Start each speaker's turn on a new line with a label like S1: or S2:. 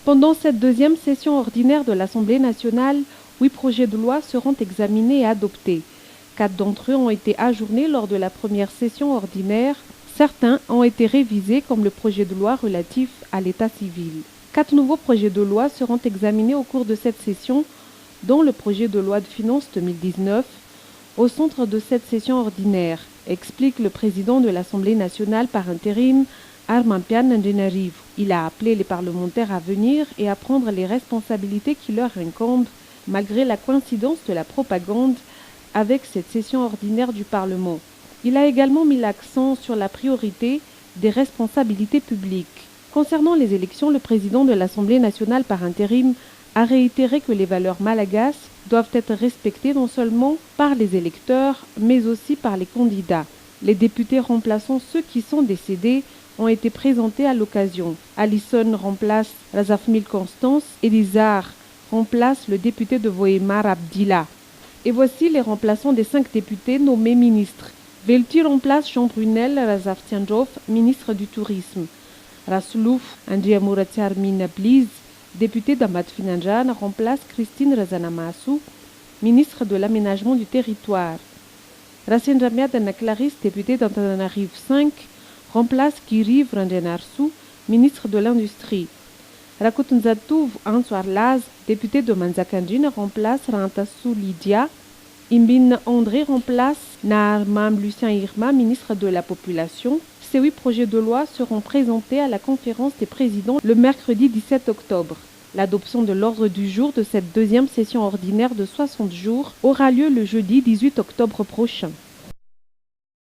S1: Pendant cette deuxième session ordinaire de l'Assemblée nationale, 8 projets de loi seront examinés et adoptés. 4 d'entre eux ont été ajournés lors de la première session ordinaire. Certains ont été révisés comme le projet de loi relatif à l'état civil. 4 nouveaux projets de loi seront examinés au cours de cette session, dont le projet de loi de finances 2019, au centre de cette session ordinaire, explique le président de l'Assemblée nationale par intérim, Armand Antananarivo. Il a appelé les parlementaires à venir et à prendre les responsabilités qui leur incombent, malgré la coïncidence de la propagande avec cette session ordinaire du Parlement. Il a également mis l'accent sur la priorité des responsabilités publiques. Concernant les élections, le président de l'Assemblée nationale par intérim a réitéré que les valeurs malagases doivent être respectées non seulement par les électeurs, mais aussi par les candidats. Les députés remplaçant ceux qui sont décédés ont été présentés à l'occasion. Alison remplace Razafmil Constance et Lizar remplace le député de Vohemar Abdillah. Et voici les remplaçants des 5 députés nommés ministres. Velti remplace Jean Brunel Razaftiandrov, ministre du Tourisme. Raslouf Andrea Muratsiarmina Bliz, député d'Amad Finanjan, remplace Christine Razanamassou, ministre de l'Aménagement du Territoire. Racine Ramiad Anaclaris, député d'Antananarivo 5, remplace Kiriv Ranjanarsou, ministre de l'Industrie. Rakutunzatouv Ansoar Laz, député de Manzakandjin, remplace Rantassou Lydia. Imbin André remplace Naarmam Lucien Irma, ministre de la Population. Ces 8 projets de loi seront présentés à la conférence des présidents le mercredi 17 octobre. L'adoption de l'ordre du jour de cette deuxième session ordinaire de 60 jours aura lieu le jeudi 18 octobre prochain.